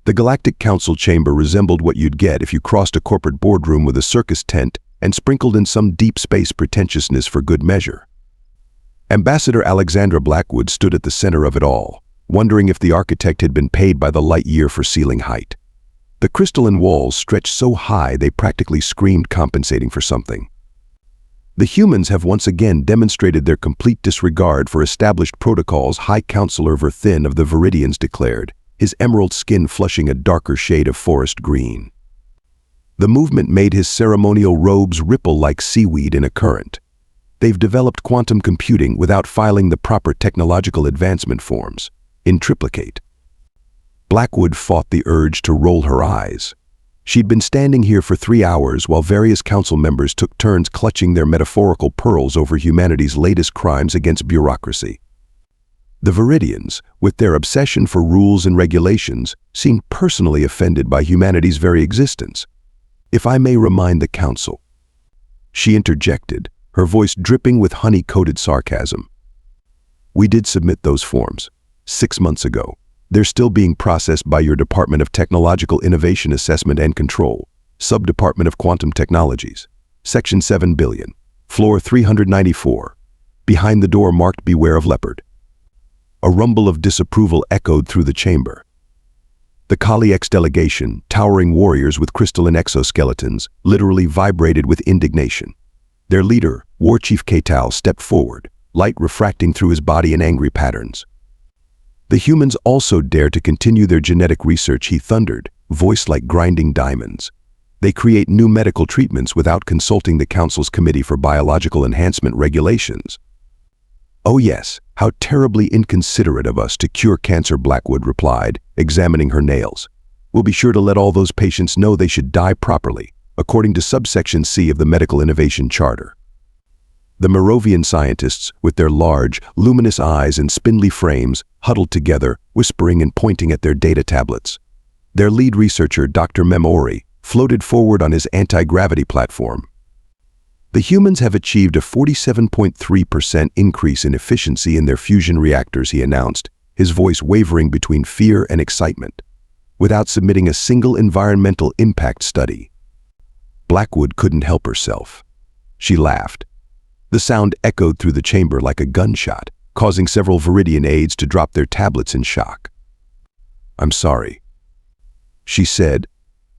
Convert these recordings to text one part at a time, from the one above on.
The Galactic Council chamber resembled what you'd get if you crossed a corporate boardroom with a circus tent and sprinkled in some deep space pretentiousness for good measure. Ambassador Alexandra Blackwood stood at the center of it all, wondering if the architect had been paid by the light year for ceiling height. The crystalline walls stretched so high they practically screamed, compensating for something. The humans have once again demonstrated their complete disregard for established protocols, High Counselor Verthin of the Viridians declared, his emerald skin flushing a darker shade of forest green. The movement made his ceremonial robes ripple like seaweed in a current. They've developed quantum computing without filing the proper technological advancement forms, in triplicate. Blackwood fought the urge to roll her eyes. She'd been standing here for 3 hours while various council members took turns clutching their metaphorical pearls over humanity's latest crimes against bureaucracy. The Viridians, with their obsession for rules and regulations, seemed personally offended by humanity's very existence. If I may remind the council, she interjected, her voice dripping with honey-coated sarcasm. We did submit those forms 6 months ago. They're still being processed by your Department of Technological Innovation Assessment and Control, Sub-Department of Quantum Technologies, Section 7 billion, Floor 394. Behind the door marked Beware of Leopard. A rumble of disapproval echoed through the chamber. The Kali X delegation, towering warriors with crystalline exoskeletons, literally vibrated with indignation. Their leader, War Chief Patel, stepped forward, light refracting through his body in angry patterns. The humans also dare to continue their genetic research, he thundered, voice like grinding diamonds. They create new medical treatments without consulting the Council's Committee for Biological Enhancement Regulations. Oh yes, how terribly inconsiderate of us to cure cancer, Blackwood replied, examining her nails. We'll be sure to let all those patients know they should die properly, according to subsection C of the Medical Innovation Charter. The Merovian scientists, with their large, luminous eyes and spindly frames, huddled together, whispering and pointing at their data tablets. Their lead researcher, Dr. Memori, floated forward on his anti-gravity platform. The humans have achieved a 47.3% increase in efficiency in their fusion reactors, he announced, his voice wavering between fear and excitement, without submitting a single environmental impact study. Blackwood couldn't help herself. She laughed. The sound echoed through the chamber like a gunshot, causing several Viridian aides to drop their tablets in shock. I'm sorry, she said.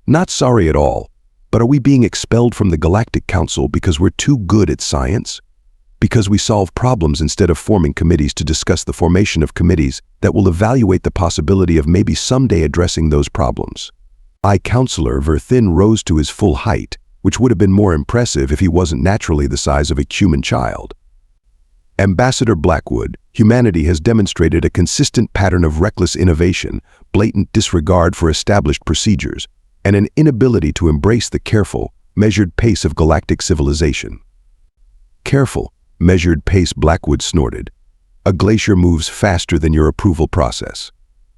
Not sorry at all, but are we being expelled from the Galactic Council because we're too good at science? Because we solve problems instead of forming committees to discuss the formation of committees that will evaluate the possibility of maybe someday addressing those problems? High Counselor Verthin rose to his full height, which would have been more impressive if he wasn't naturally the size of a human child. Ambassador Blackwood, humanity has demonstrated a consistent pattern of reckless innovation, blatant disregard for established procedures, and an inability to embrace the careful, measured pace of galactic civilization. Careful, measured pace, Blackwood snorted. A glacier moves faster than your approval process.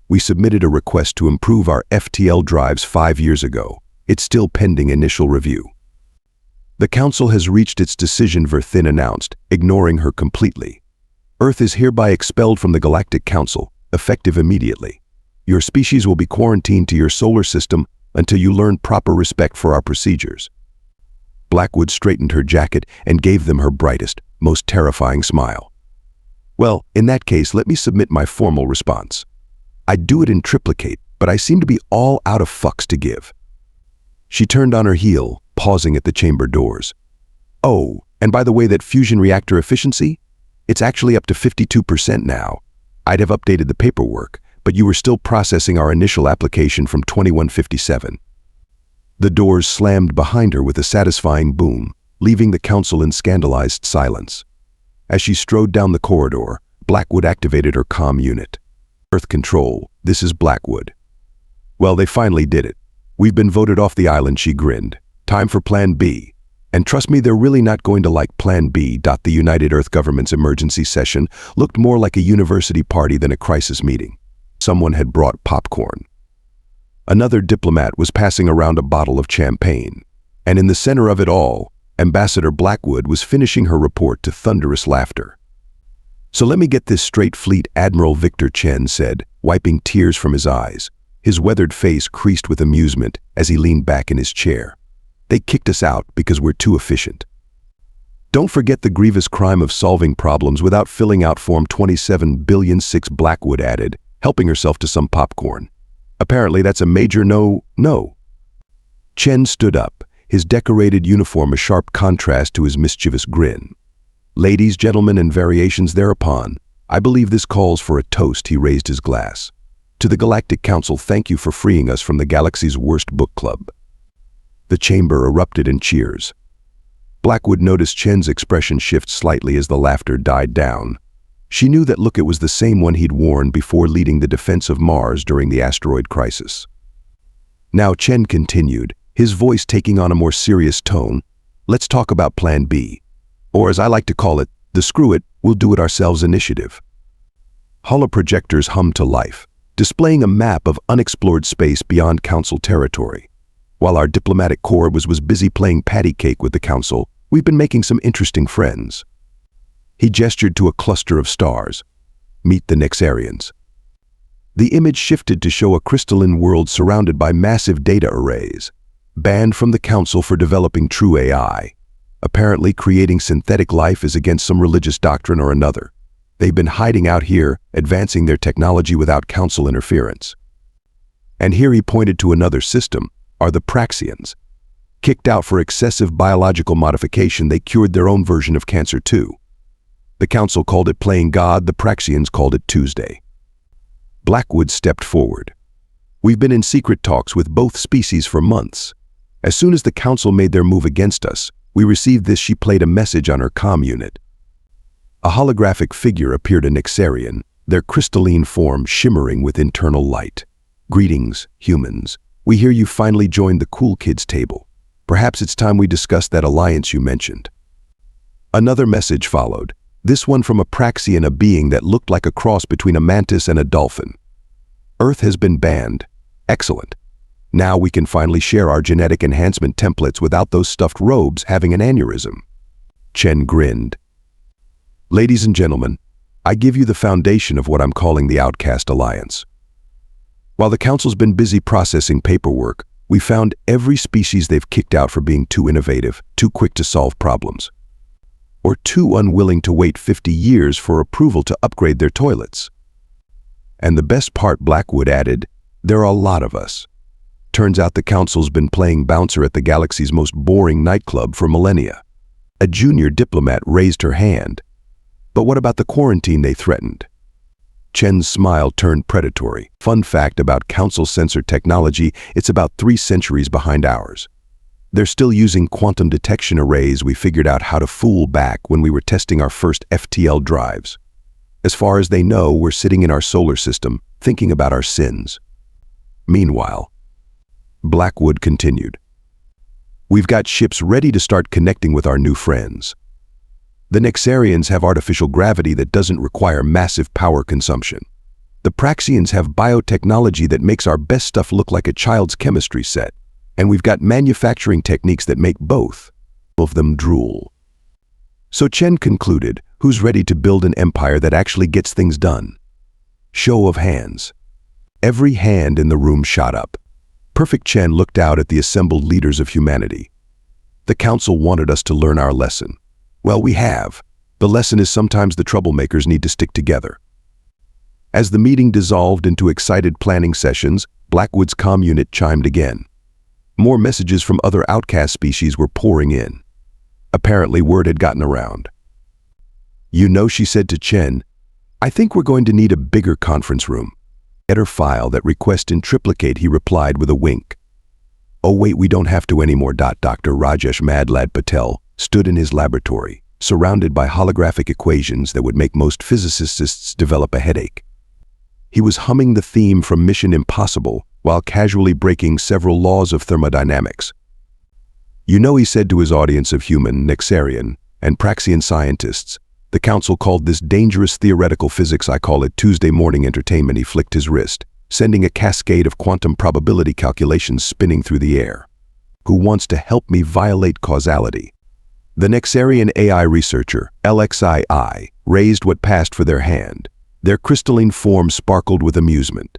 We submitted a request to improve our FTL drives 5 years ago. It's still pending initial review. The Council has reached its decision, Verthin announced, ignoring her completely. Earth is hereby expelled from the Galactic Council, effective immediately. Your species will be quarantined to your solar system until you learn proper respect for our procedures. Blackwood straightened her jacket and gave them her brightest, most terrifying smile. Well, in that case, let me submit my formal response. I'd do it in triplicate, but I seem to be all out of fucks to give. She turned on her heel, pausing at the chamber doors. Oh, and by the way, that fusion reactor efficiency? It's actually up to 52% now. I'd have updated the paperwork, but you were still processing our initial application from 2157. The doors slammed behind her with a satisfying boom, leaving the Council in scandalized silence. As she strode down the corridor, Blackwood activated her comm unit. Earth Control, this is Blackwood. Well, they finally did it. We've been voted off the island, she grinned. Time for Plan B. And trust me, they're really not going to like Plan B. The United Earth Government's emergency session looked more like a university party than a crisis meeting. Someone had brought popcorn. Another diplomat was passing around a bottle of champagne. And in the center of it all, Ambassador Blackwood was finishing her report to thunderous laughter. So let me get this straight, Fleet Admiral Viktor, Chen said, wiping tears from his eyes. his weathered face creased with amusement as he leaned back in his chair. "They kicked us out because we're too efficient." "Don't forget the grievous crime of solving problems without filling out Form 27,000,000,006," Blackwood added, helping herself to some popcorn. "Apparently that's a major no." Chen stood up, his decorated uniform a sharp contrast to his mischievous grin. "Ladies, gentlemen, and variations thereupon, I believe this calls for a toast." He raised his glass. "To the Galactic Council, thank you for freeing us from the galaxy's worst book club." The chamber erupted in cheers. Blackwood noticed Chen's expression shift slightly as the laughter died down. She knew that look, it was the same one he'd worn before leading the defense of Mars during the asteroid crisis. Now Chen continued, his voice taking on a more serious tone. "Let's talk about Plan B. Or as I like to call it, the screw it, we'll do it ourselves initiative." Holoprojectors hummed to life, displaying a map of unexplored space beyond Council territory. While our diplomatic corps was busy playing patty cake with the Council, we've been making some interesting friends. He gestured to a cluster of stars. "Meet the Nexarians." The image shifted to show a crystalline world surrounded by massive data arrays, banned from the Council for developing true AI. Apparently creating synthetic life is against some religious doctrine or another. They've been hiding out here, advancing their technology without Council interference. And here he pointed to another system, are the Praxians. Kicked out for excessive biological modification, they cured their own version of cancer too. The Council called it playing God, the Praxians called it Tuesday. Blackwood stepped forward. "We've been in secret talks with both species for months. As soon as the Council made their move against us, we received this." She played a message on her comm unit. A holographic figure appeared, a Nexarian, their crystalline form shimmering with internal light. "Greetings, humans. We hear you finally joined the cool kids table. Perhaps it's time we discuss that alliance you mentioned." Another message followed, this one from a Praxian, a being that looked like a cross between a mantis and a dolphin. "Earth has been banned. Excellent. Now we can finally share our genetic enhancement templates without those stuffed robes having an aneurysm." Chen grinned. "Ladies and gentlemen, I give you the foundation of what I'm calling the Outcast Alliance. While the Council's been busy processing paperwork, we found every species they've kicked out for being too innovative, too quick to solve problems, or too unwilling to wait 50 years for approval to upgrade their toilets. And the best part," Blackwood added, "there are a lot of us. Turns out the Council's been playing bouncer at the galaxy's most boring nightclub for millennia." A junior diplomat raised her hand. "But what about the quarantine they threatened?" Chen's smile turned predatory. "Fun fact about Council sensor technology, it's about 3 centuries behind ours. They're still using quantum detection arrays we figured out how to fool back when we were testing our first FTL drives. As far as they know, we're sitting in our solar system, thinking about our sins. Meanwhile," Blackwood continued, "we've got ships ready to start connecting with our new friends. The Nexarians have artificial gravity that doesn't require massive power consumption. The Praxians have biotechnology that makes our best stuff look like a child's chemistry set. And we've got manufacturing techniques that make both of them drool." So Chen concluded, "Who's ready to build an empire that actually gets things done?" Show of hands. Every hand in the room shot up. Perfect Chen looked out at the assembled leaders of humanity. "The Council wanted us to learn our lesson. Well, we have. The lesson is sometimes the troublemakers need to stick together." As the meeting dissolved into excited planning sessions, Blackwood's comm unit chimed again. More messages from other outcast species were pouring in. Apparently word had gotten around. "You know," she said to Chen, "I think we're going to need a bigger conference room." "Get her file that request in triplicate," he replied with a wink. "Oh wait, we don't have to anymore." Dr. Rajesh Mad Lad Patel stood in his laboratory, surrounded by holographic equations that would make most physicists develop a headache. He was humming the theme from Mission Impossible while casually breaking several laws of thermodynamics. "You know," he said to his audience of human, Nexarian, and Praxian scientists, "the Council called this dangerous theoretical physics. I call it Tuesday morning entertainment." He flicked his wrist, sending a cascade of quantum probability calculations spinning through the air. "Who wants to help me violate causality?" The Nexarian AI researcher, LXII, raised what passed for their hand. Their crystalline form sparkled with amusement.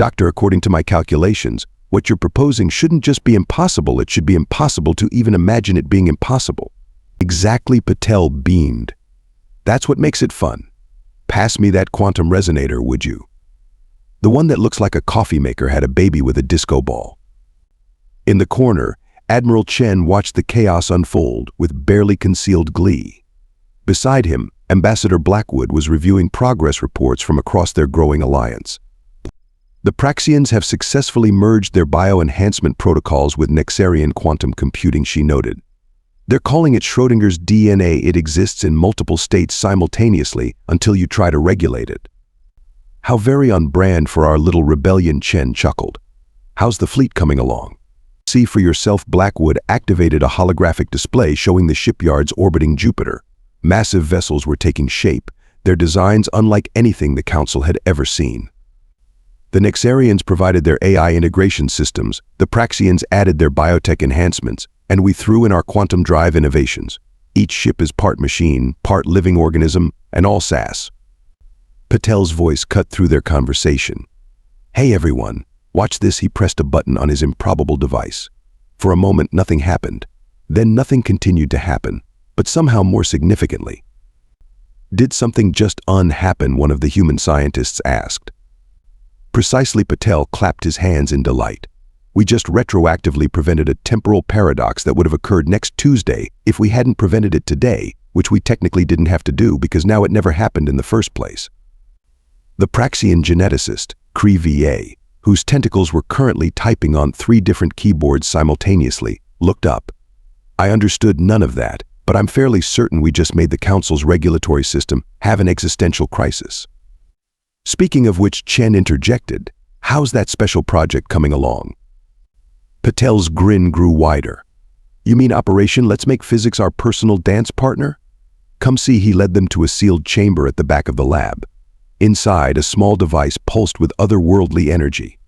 Doctor, according to my calculations, what you're proposing shouldn't just be impossible, it should be impossible to even imagine it being impossible. Exactly, Patel beamed. That's what makes it fun. Pass me that quantum resonator, would you? The one that looks like a coffee maker had a baby with a disco ball. In the corner, Admiral Chen watched the chaos unfold with barely concealed glee. Beside him, Ambassador Blackwood was reviewing progress reports from across their growing alliance. The Praxians have successfully merged their bioenhancement protocols with Nexarian quantum computing, she noted. They're calling it Schrödinger's DNA. It exists in multiple states simultaneously until you try to regulate it. How very on brand for our little rebellion, Chen chuckled. How's the fleet coming along? See for yourself. Blackwood activated a holographic display showing the shipyards orbiting Jupiter. Massive vessels were taking shape, their designs unlike anything the Council had ever seen. The Nexarians provided their AI integration systems, the Praxians added their biotech enhancements, and we threw in our quantum drive innovations. Each ship is part machine, part living organism, and all SAS. Patel's voice cut through their conversation. Hey everyone, watch this. He pressed a button on his improbable device. For a moment, nothing happened. Then nothing continued to happen, but somehow more significantly. Did something just unhappen? One of the human scientists asked. Precisely, Patel clapped his hands in delight. We just retroactively prevented a temporal paradox that would have occurred next Tuesday if we hadn't prevented it today, which we technically didn't have to do because now it never happened in the first place. The Praxian geneticist, HFY, whose tentacles were currently typing on 3 different keyboards simultaneously, looked up. I understood none of that, but I'm fairly certain we just made the Council's regulatory system have an existential crisis. Speaking of which, Chen interjected, how's that special project coming along? Patel's grin grew wider. You mean Operation Let's Make Physics Our Personal Dance Partner? Come see. He led them to a sealed chamber at the back of the lab. Inside, a small device pulsed with otherworldly energy.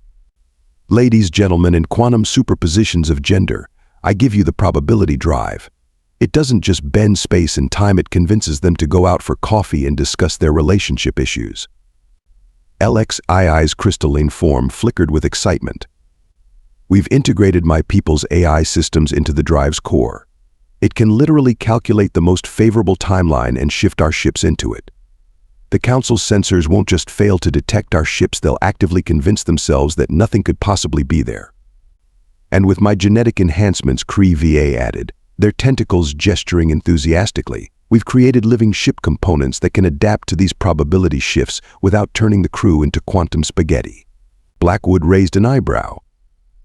Ladies, gentlemen, in quantum superpositions of gender, I give you the probability drive. It doesn't just bend space and time, it convinces them to go out for coffee and discuss their relationship issues. LXII's crystalline form flickered with excitement. We've integrated my people's AI systems into the drive's core. It can literally calculate the most favorable timeline and shift our ships into it. The Council's sensors won't just fail to detect our ships, they'll actively convince themselves that nothing could possibly be there. And with my genetic enhancements, HFY added, their tentacles gesturing enthusiastically, we've created living ship components that can adapt to these probability shifts without turning the crew into quantum spaghetti. Blackwood raised an eyebrow.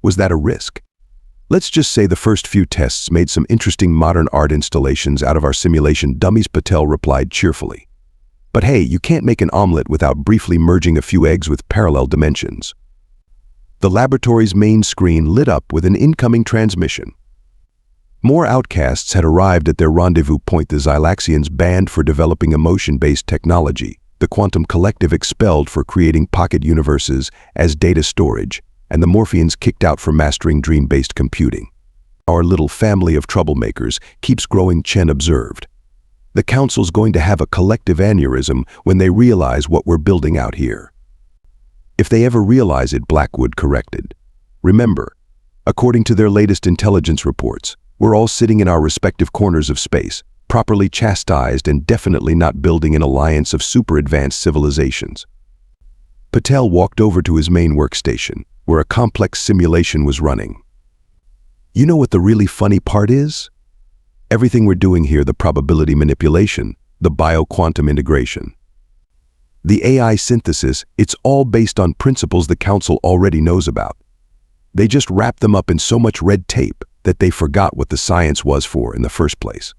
Was that a risk? Let's just say the first few tests made some interesting modern art installations out of our simulation dummies, Patel replied cheerfully. But hey, you can't make an omelet without briefly merging a few eggs with parallel dimensions. The laboratory's main screen lit up with an incoming transmission. More outcasts had arrived at their rendezvous point. The Zylaxians banned for developing emotion-based technology, the Quantum Collective expelled for creating pocket universes as data storage, and the Morphians kicked out for mastering dream-based computing. Our little family of troublemakers keeps growing, Chen observed. The Council's going to have a collective aneurysm when they realize what we're building out here. If they ever realize it, Blackwood corrected. Remember, according to their latest intelligence reports, we're all sitting in our respective corners of space, properly chastised and definitely not building an alliance of super-advanced civilizations. Patel walked over to his main workstation, where a complex simulation was running. You know what the really funny part is? Everything we're doing here, the probability manipulation, the bio-quantum integration, the AI synthesis, it's all based on principles the Council already knows about. They just wrap them up in so much red tape that they forgot what the science was for in the first place.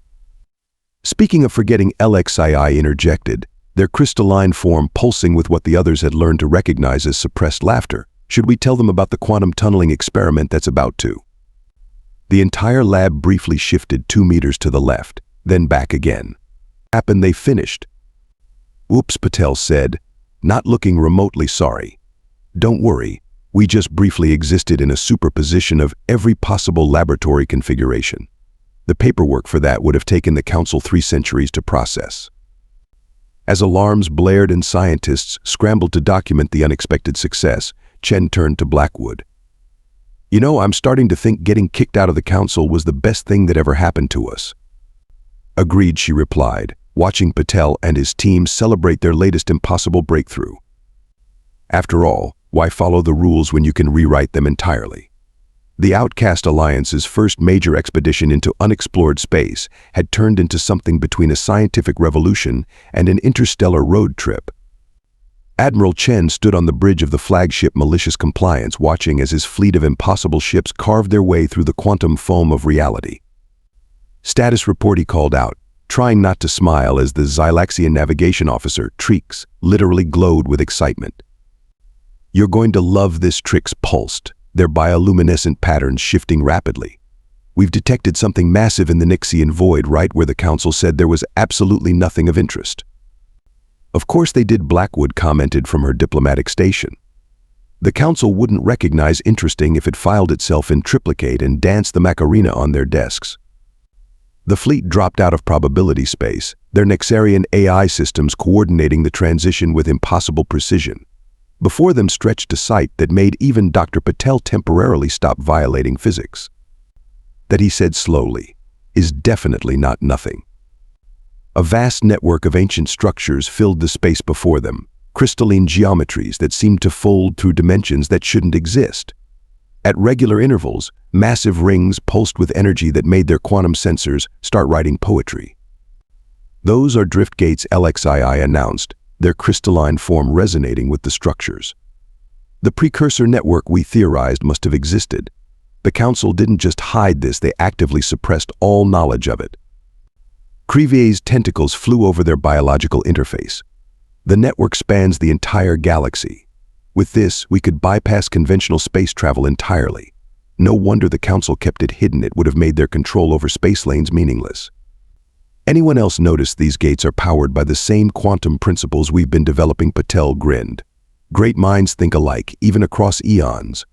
Speaking of forgetting, LXII interjected, their crystalline form pulsing with what the others had learned to recognize as suppressed laughter. Should we tell them about the quantum tunneling experiment that's about to? The entire lab briefly shifted 2 meters to the left, then back again. Happened, they finished. Oops, Patel said, not looking remotely sorry. Don't worry, we just briefly existed in a superposition of every possible laboratory configuration. The paperwork for that would have taken the Council 3 centuries to process. As alarms blared and scientists scrambled to document the unexpected success, Chen turned to Blackwood. You know, I'm starting to think getting kicked out of the council was the best thing that ever happened to us. Agreed, she replied, watching Patel and his team celebrate their latest impossible breakthrough. After all, why follow the rules when you can rewrite them entirely? The Outcast Alliance's first major expedition into unexplored space had turned into something between a scientific revolution and an interstellar road trip. Admiral Chen stood on the bridge of the flagship Malicious Compliance, watching as his fleet of impossible ships carved their way through the quantum foam of reality. Status report, he called out, trying not to smile as the Xylaxian navigation officer, Trix, literally glowed with excitement. You're going to love this, Trix pulsed, their bioluminescent patterns shifting rapidly. We've detected something massive in the Nixian void right where the council said there was absolutely nothing of interest. Of course they did, Blackwood commented from her diplomatic station. The council wouldn't recognize interesting if it filed itself in triplicate and danced the Macarena on their desks. The fleet dropped out of probability space, their Nexarian AI systems coordinating the transition with impossible precision. Before them stretched a sight that made even Dr. Patel temporarily stop violating physics. That, he said slowly, is definitely not nothing. A vast network of ancient structures filled the space before them, crystalline geometries that seemed to fold through dimensions that shouldn't exist. At regular intervals, massive rings pulsed with energy that made their quantum sensors start writing poetry. Those are drift gates, LXII announced, their crystalline form resonating with the structures. The precursor network we theorized must have existed. The council didn't just hide this, they actively suppressed all knowledge of it. Crevier's tentacles flew over their biological interface. The network spans the entire galaxy. With this, we could bypass conventional space travel entirely. No wonder the council kept it hidden. It would have made their control over space lanes meaningless. Anyone else notice these gates are powered by the same quantum principles we've been developing? Patel grinned. Great minds think alike, even across eons.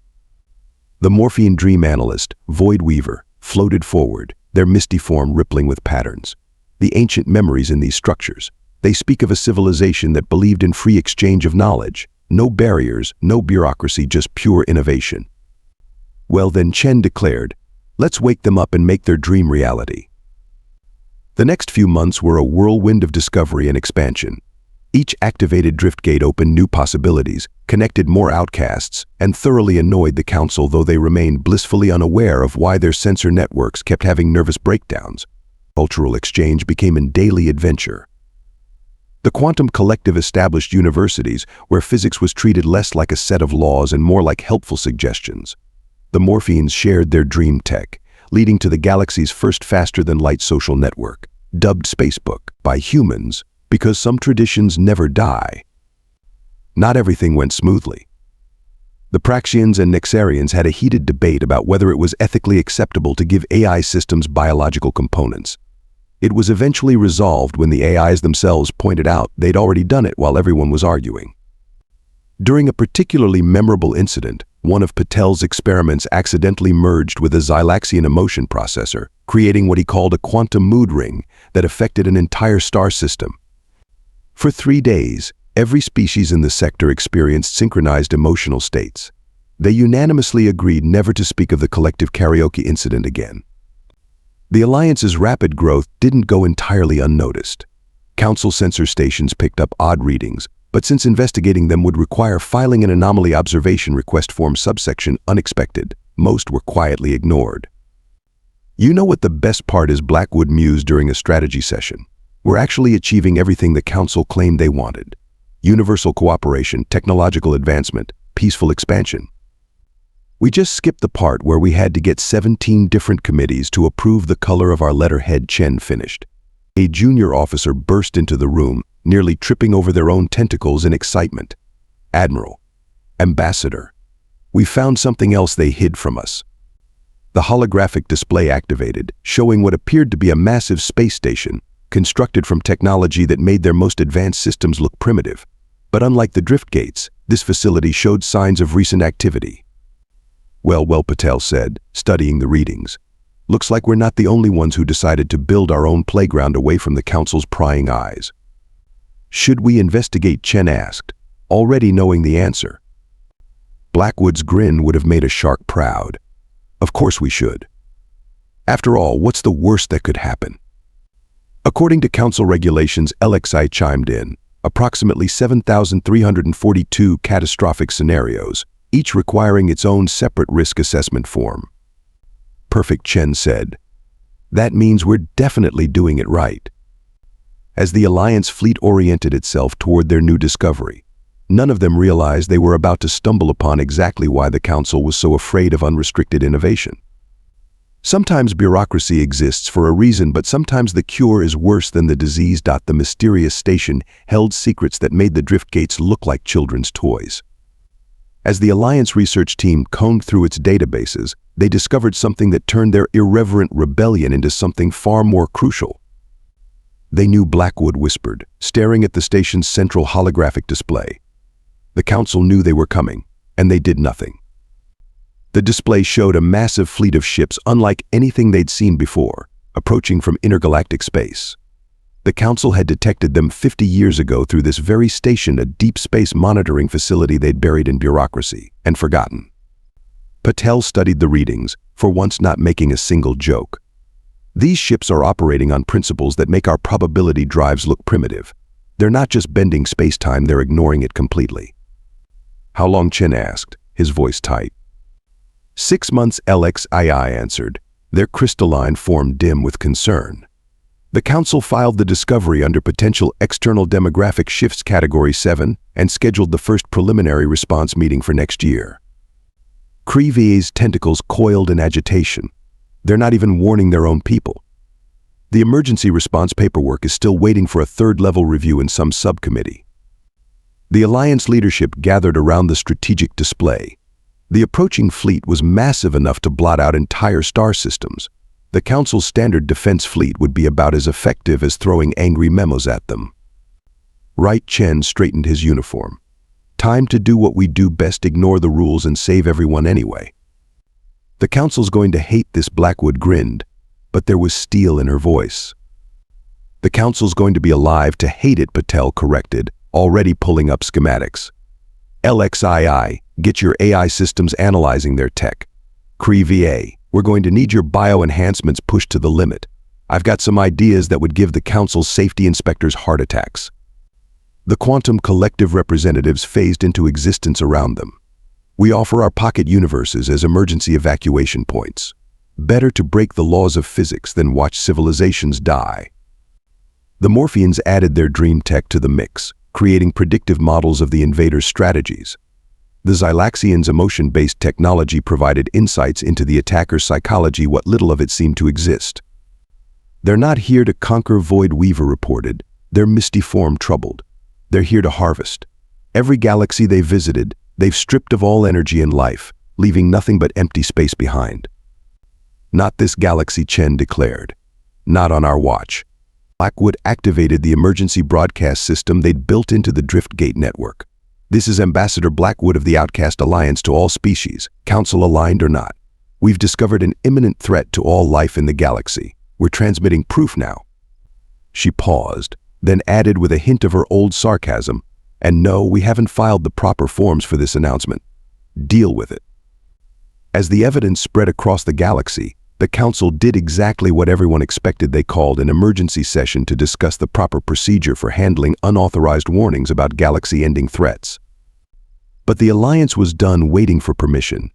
The Morphean dream analyst, Void Weaver, floated forward, their misty form rippling with patterns. The ancient memories in these structures. They speak of a civilization that believed in free exchange of knowledge. No barriers, no bureaucracy, just pure innovation. Well then, Chen declared, let's wake them up and make their dream reality. The next few months were a whirlwind of discovery and expansion. Each activated drift gate opened new possibilities, connected more outcasts, and thoroughly annoyed the council, though they remained blissfully unaware of why their sensor networks kept having nervous breakdowns. Cultural exchange became a daily adventure. The quantum collective established universities where physics was treated less like a set of laws and more like helpful suggestions. The Morpheans shared their dream tech, leading to the galaxy's first faster-than-light social network, dubbed Spacebook by humans because some traditions never die. Not everything went smoothly. The Praxians and Nexarians had a heated debate about whether it was ethically acceptable to give AI systems biological components. It was eventually resolved when the AIs themselves pointed out they'd already done it while everyone was arguing. During a particularly memorable incident, one of Patel's experiments accidentally merged with a Xylaxian emotion processor, creating what he called a quantum mood ring that affected an entire star system. For 3 days, every species in the sector experienced synchronized emotional states. They unanimously agreed never to speak of the collective karaoke incident again. The Alliance's rapid growth didn't go entirely unnoticed. Council sensor stations picked up odd readings, but since investigating them would require filing an anomaly observation request form subsection unexpected, most were quietly ignored. You know what the best part is? Blackwood mused during a strategy session. We're actually achieving everything the Council claimed they wanted. Universal cooperation, technological advancement, peaceful expansion. We just skipped the part where we had to get 17 different committees to approve the color of our letterhead. Chen finished. A junior officer burst into the room, nearly tripping over their own tentacles in excitement. Admiral, Ambassador, we found something else they hid from us. The holographic display activated, showing what appeared to be a massive space station, constructed from technology that made their most advanced systems look primitive. But unlike the drift gates, this facility showed signs of recent activity. Well, Patel said, studying the readings. Looks like we're not the only ones who decided to build our own playground away from the Council's prying eyes. Should we investigate? Chen asked, already knowing the answer. Blackwood's grin would have made a shark proud. Of course we should. After all, what's the worst that could happen? According to Council regulations, LXI chimed in, approximately 7,342 catastrophic scenarios, each requiring its own separate risk assessment form. Perfect, Chen said. That means we're definitely doing it right. As the Alliance fleet oriented itself toward their new discovery, none of them realized they were about to stumble upon exactly why the Council was so afraid of unrestricted innovation. Sometimes bureaucracy exists for a reason, but sometimes the cure is worse than the disease. The mysterious station held secrets that made the drift gates look like children's toys. As the Alliance research team combed through its databases, they discovered something that turned their irreverent rebellion into something far more crucial. They knew, Blackwood whispered, staring at the station's central holographic display. The Council knew they were coming, and they did nothing. The display showed a massive fleet of ships unlike anything they'd seen before, approaching from intergalactic space. The Council had detected them 50 years ago through this very station, a deep space monitoring facility they'd buried in bureaucracy and forgotten. Patel studied the readings, for once not making a single joke. These ships are operating on principles that make our probability drives look primitive. They're not just bending space-time, they're ignoring it completely. How long? Chen asked, his voice tight. 6 months, LXII answered, their crystalline form dim with concern. The Council filed the discovery under potential external demographic shifts Category 7 and scheduled the first preliminary response meeting for next year. CREVA's tentacles coiled in agitation. They're not even warning their own people. The emergency response paperwork is still waiting for a third-level review in some subcommittee. The Alliance leadership gathered around the strategic display. The approaching fleet was massive enough to blot out entire star systems. The Council's standard defense fleet would be about as effective as throwing angry memos at them. Right, Chen straightened his uniform. Time to do what we do best, ignore the rules and save everyone anyway. The Council's going to hate this, Blackwood grinned, but there was steel in her voice. The Council's going to be alive to hate it, Patel corrected, already pulling up schematics. LXII, get your AI systems analyzing their tech. CREVA, we're going to need your bio-enhancements pushed to the limit. I've got some ideas that would give the Council's safety inspectors heart attacks. The quantum collective representatives phased into existence around them. We offer our pocket universes as emergency evacuation points. Better to break the laws of physics than watch civilizations die. The Morphians added their dream tech to the mix, creating predictive models of the invaders' strategies. The Zylaxians' emotion-based technology provided insights into the attacker's psychology, what little of it seemed to exist. They're not here to conquer, Void Weaver reported. They're misty form troubled. They're here to harvest. Every galaxy they visited, they've stripped of all energy and life, leaving nothing but empty space behind. Not this galaxy, Chen declared. Not on our watch. Blackwood activated the emergency broadcast system they'd built into the Driftgate network. This is Ambassador Blackwood of the Outcast Alliance to all species, Council aligned or not. We've discovered an imminent threat to all life in the galaxy. We're transmitting proof now. She paused, then added with a hint of her old sarcasm, and no, we haven't filed the proper forms for this announcement. Deal with it. As the evidence spread across the galaxy, the Council did exactly what everyone expected. They called an emergency session to discuss the proper procedure for handling unauthorized warnings about galaxy-ending threats. But the Alliance was done waiting for permission.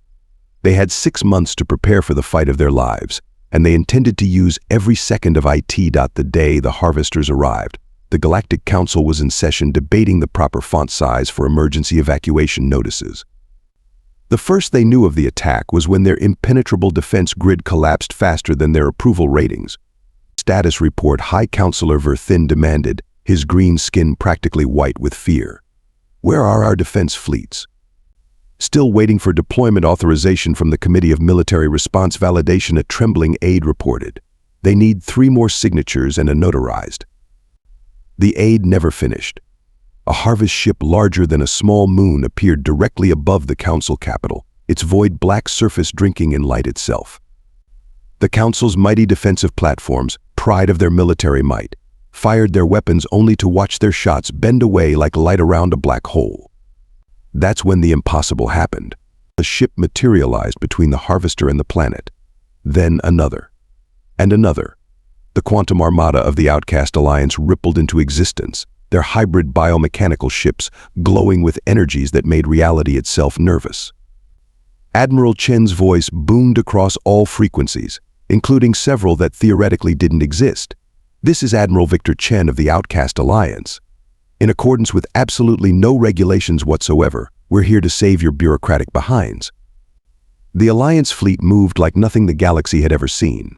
They had 6 months to prepare for the fight of their lives, and they intended to use every second of it. The day the harvesters arrived, the Galactic Council was in session debating the proper font size for emergency evacuation notices. The first they knew of the attack was when their impenetrable defense grid collapsed faster than their approval ratings. Status report, High Counselor Verthin demanded, his green skin practically white with fear. Where are our defense fleets? Still waiting for deployment authorization from the Committee of Military Response Validation, a trembling aide reported. They need 3 more signatures and a notarized. The aide never finished. A harvest ship larger than a small moon appeared directly above the Council capital, its void black surface drinking in light itself. The Council's mighty defensive platforms, pride of their military might, fired their weapons only to watch their shots bend away like light around a black hole. That's when the impossible happened. A ship materialized between the Harvester and the planet. Then another. And another. The quantum armada of the Outcast Alliance rippled into existence, their hybrid biomechanical ships glowing with energies that made reality itself nervous. Admiral Chen's voice boomed across all frequencies, including several that theoretically didn't exist. This is Admiral Viktor Chen of the Outcast Alliance. In accordance with absolutely no regulations whatsoever, we're here to save your bureaucratic behinds. The Alliance fleet moved like nothing the galaxy had ever seen.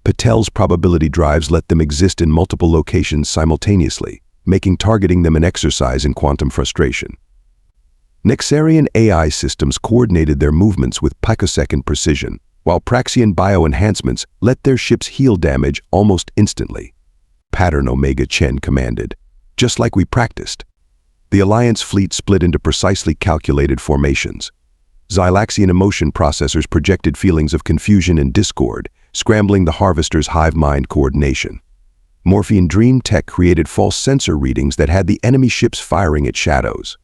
Patel's probability drives let them exist in multiple locations simultaneously, making targeting them an exercise in quantum frustration. Nexarian AI systems coordinated their movements with picosecond precision, while Praxian bioenhancements let their ships heal damage almost instantly. Pattern Omega Chen commanded, just like we practiced. The Alliance fleet split into precisely calculated formations. Zylaxian emotion processors projected feelings of confusion and discord, scrambling the Harvester's hive mind coordination. Morphine Dream Tech created false sensor readings that had the enemy ships firing at shadows.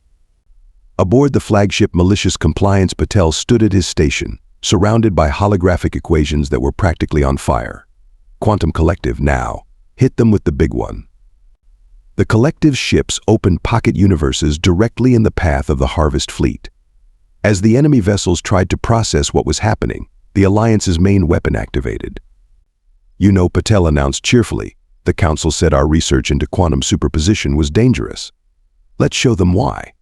Aboard the flagship Malicious Compliance, Patel stood at his station, surrounded by holographic equations that were practically on fire. Quantum Collective now. Hit them with the big one. The Collective's ships opened pocket universes directly in the path of the Harvest fleet. As the enemy vessels tried to process what was happening, the Alliance's main weapon activated. "You know," Patel announced cheerfully, "the Council said our research into quantum superposition was dangerous. Let's show them why."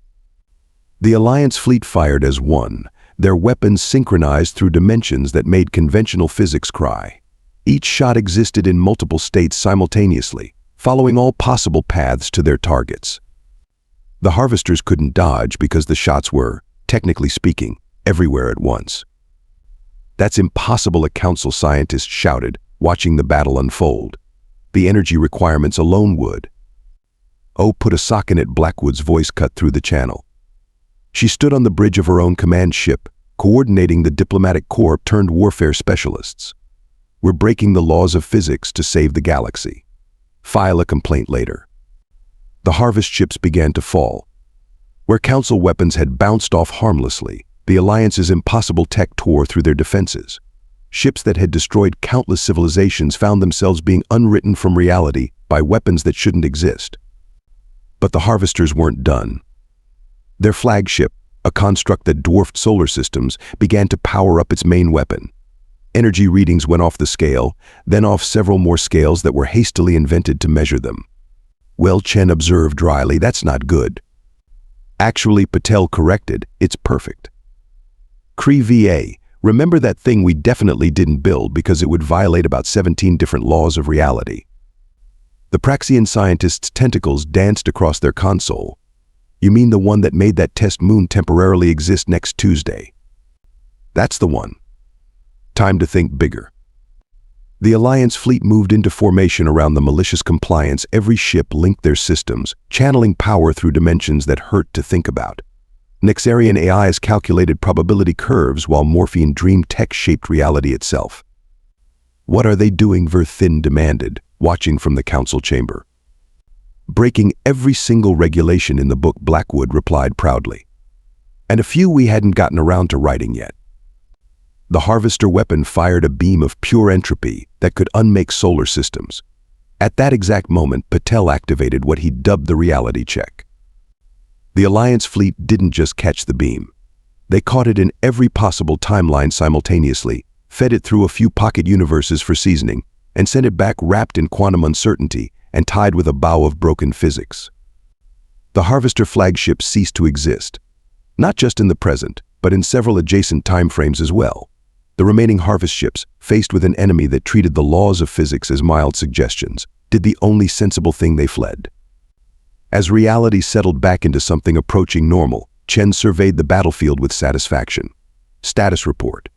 The Alliance fleet fired as one, their weapons synchronized through dimensions that made conventional physics cry. Each shot existed in multiple states simultaneously, following all possible paths to their targets. The Harvesters couldn't dodge because the shots were, technically speaking, everywhere at once. "That's impossible," a Council scientist shouted, watching the battle unfold. "The energy requirements alone would." "Oh, put a sock in it," Blackwood's voice cut through the channel. She stood on the bridge of her own command ship, coordinating the diplomatic corps turned warfare specialists. "We're breaking the laws of physics to save the galaxy. File a complaint later." The Harvest ships began to fall. Where Council weapons had bounced off harmlessly, the Alliance's impossible tech tore through their defenses. Ships that had destroyed countless civilizations found themselves being unwritten from reality by weapons that shouldn't exist. But the Harvesters weren't done. Their flagship, a construct that dwarfed solar systems, began to power up its main weapon. Energy readings went off the scale, then off several more scales that were hastily invented to measure them. "Well," Chen observed dryly, "that's not good." "Actually," Patel corrected, "it's perfect." "Cree VA, remember that thing we definitely didn't build because it would violate about 17 different laws of reality." The Praxian scientist's tentacles danced across their console. "You mean the one that made that test moon temporarily exist next Tuesday?" "That's the one." Time to think bigger. The Alliance fleet moved into formation around the Malicious Compliance. Every ship linked their systems, channeling power through dimensions that hurt to think about. Nexarian AIs calculated probability curves while Morphine Dream Tech shaped reality itself. "What are they doing?" Verthin demanded, watching from the Council chamber. "Breaking every single regulation in the book," Blackwood replied proudly. "And a few we hadn't gotten around to writing yet." The Harvester weapon fired a beam of pure entropy that could unmake solar systems. At that exact moment, Patel activated what he dubbed the reality check. The Alliance fleet didn't just catch the beam. They caught it in every possible timeline simultaneously, fed it through a few pocket universes for seasoning, and sent it back wrapped in quantum uncertainty and tied with a bow of broken physics. The Harvester flagship ceased to exist, not just in the present, but in several adjacent timeframes as well. The remaining Harvest ships, faced with an enemy that treated the laws of physics as mild suggestions, did the only sensible thing: they fled. As reality settled back into something approaching normal, Chen surveyed the battlefield with satisfaction. Status report.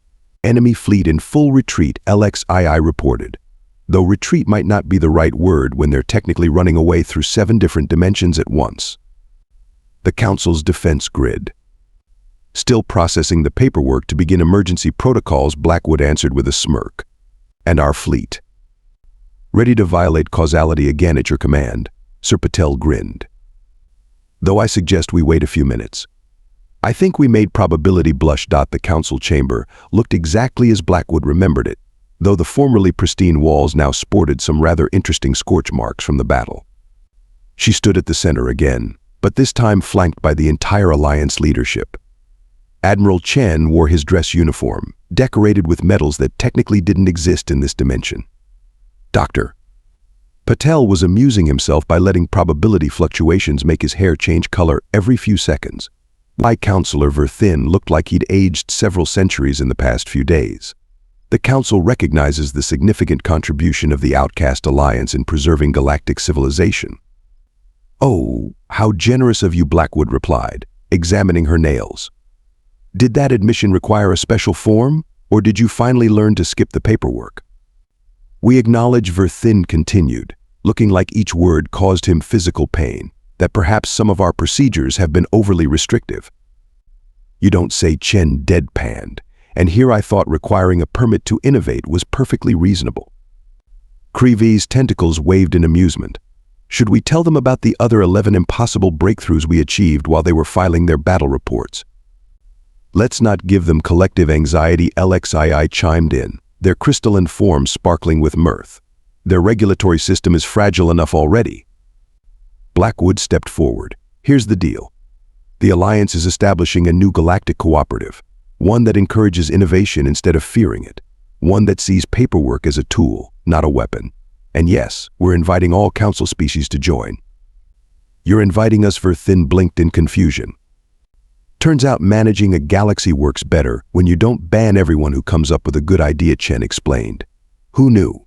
Enemy fleet in full retreat, LXII reported. Though retreat might not be the right word when they're technically running away through 7 different dimensions at once. The Council's defense grid. Still processing the paperwork to begin emergency protocols, Blackwood answered with a smirk. "And our fleet?" "Ready to violate causality again at your command," Sir Patel grinned. "Though I suggest we wait a few minutes." I think we made probability blush. The council chamber looked exactly as Blackwood remembered it, though the formerly pristine walls now sported some rather interesting scorch marks from the battle. She stood at the center again, but this time flanked by the entire Alliance leadership. Admiral Chen wore his dress uniform, decorated with medals that technically didn't exist in this dimension. Dr. Patel was amusing himself by letting probability fluctuations make his hair change color every few seconds. High Counselor Verthin looked like he'd aged several centuries in the past few days. The Council recognizes the significant contribution of the Outcast Alliance in preserving galactic civilization. "Oh, how generous of you," Blackwood replied, examining her nails. "Did that admission require a special form, or did you finally learn to skip the paperwork?" "We acknowledge," Verthin continued, looking like each word caused him physical pain, "that perhaps some of our procedures have been overly restrictive." "You don't say," Chen deadpanned, "and here I thought requiring a permit to innovate was perfectly reasonable." Creevy's tentacles waved in amusement. "Should we tell them about the other 11 impossible breakthroughs we achieved while they were filing their battle reports?" "Let's not give them collective anxiety," Alexii chimed in, their crystalline form sparkling with mirth. "Their regulatory system is fragile enough already." Blackwood stepped forward. "Here's the deal. The Alliance is establishing a new galactic cooperative, one that encourages innovation instead of fearing it, one that sees paperwork as a tool, not a weapon. And yes, we're inviting all Council species to join." "You're inviting us?" Verthin blinked in confusion. "Turns out managing a galaxy works better when you don't ban everyone who comes up with a good idea," Chen explained. "Who knew?"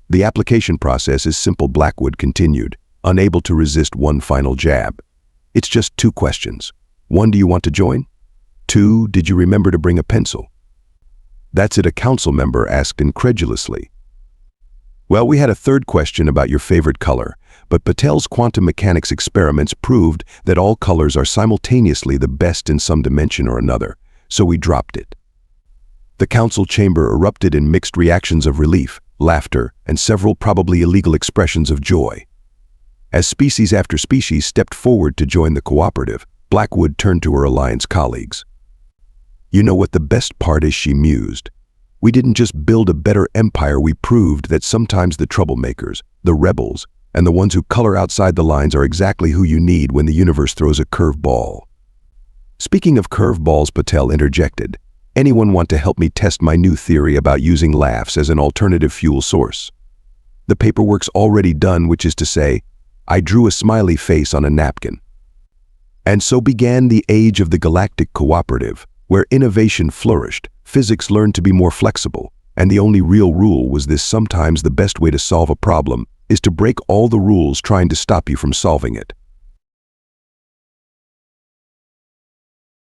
"The application process is simple," Blackwood continued, unable to resist one final jab. "It's just 2 questions. 1, do you want to join? 2, did you remember to bring a pencil?" "That's it," a council member asked incredulously. "Well, we had a 3rd question about your favorite color, but Patel's quantum mechanics experiments proved that all colors are simultaneously the best in some dimension or another, so we dropped it." The council chamber erupted in mixed reactions of relief, laughter, and several probably illegal expressions of joy. As species after species stepped forward to join the cooperative, Blackwood turned to her Alliance colleagues. "You know what the best part is?" she mused. "We didn't just build a better empire, we proved that sometimes the troublemakers, the rebels, and the ones who color outside the lines are exactly who you need when the universe throws a curveball." "Speaking of curveballs," Patel interjected, "anyone want to help me test my new theory about using laughs as an alternative fuel source? The paperwork's already done, which is to say, I drew a smiley face on a napkin." And so began the age of the Galactic Cooperative, where innovation flourished, physics learned to be more flexible, and the only real rule was this: sometimes the best way to solve a problem is to break all the rules trying to stop you from solving it.